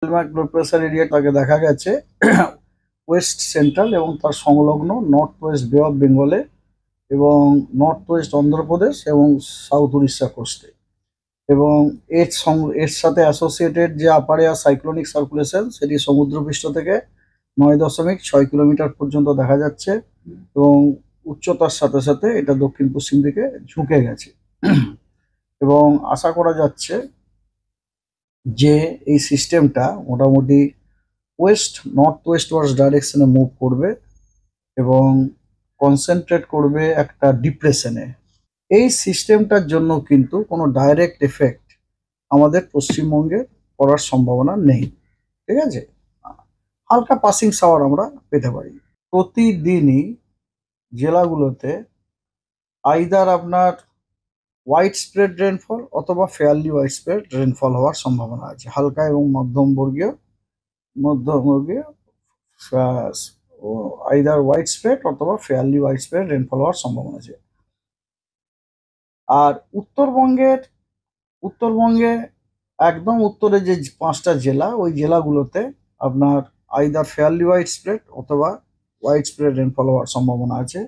Low pressure area তাকে দেখা গেছে ওয়েস্ট সেন্ট্রাল এবং তার সংলগ্ন নর্থ ওয়েস্ট বে অফ বেঙ্গলে এবং নর্থ ওয়েস্ট অন্ধ্রপ্রদেশ এবং সাউথ উড়িষ্যা কোস্টে এবং এর সাথে অ্যাসোসিয়েটেড যে আপার এয়ার সাইক্লোনিক সার্কুলেশন সেটি সমুদ্রপৃষ্ঠ থেকে 9.6 কিলোমিটার পর্যন্ত দেখা যাচ্ছে এবং উচ্চতার সাথে সাথে এটা দক্ষিণ পশ্চিম দিকে ঝুঁকে গেছে এবং আশা করা যাচ্ছে যে এই সিস্টেমটা মোটামুটি নর্থ ওয়েস্ট ওয়ার্ডস ডাইরেকশনে মুভ করবে এবং কনসেন্ট্রেট করবে একটা ডিপ্রেশনে। এই সিস্টেমটার জন্য কিন্তু কোনো ডাইরেক্ট এফেক্ট আমাদের পশ্চিমবঙ্গে পড়ার সম্ভাবনা নেই, ঠিক আছে। হালকা পাসিং শাওয়ার আমরা পেতে পারি। প্রতিদিনই জেলাগুলোতে আইদার আপনার হোয়াইট স্প্রেড রেনফল অথবা ফেয়ারলি হোয়াইট স্প্রেড রেনফল হওয়ার সম্ভাবনা আছে। হালকা এবং মধ্যমবর্গীয় আইদার হোয়াইট স্প্রেড অথবা ফেয়ারলি হোয়াইট স্প্রেড রেনফল হওয়ার সম্ভাবনা আছে। আর উত্তরবঙ্গে একদম উত্তরে যে 5টা জেলা, ওই জেলাগুলোতে আপনার আইদার ফেয়ারলি হোয়াইট স্প্রেড অথবা হোয়াইট স্প্রেড রেনফল হওয়ার সম্ভাবনা আছে।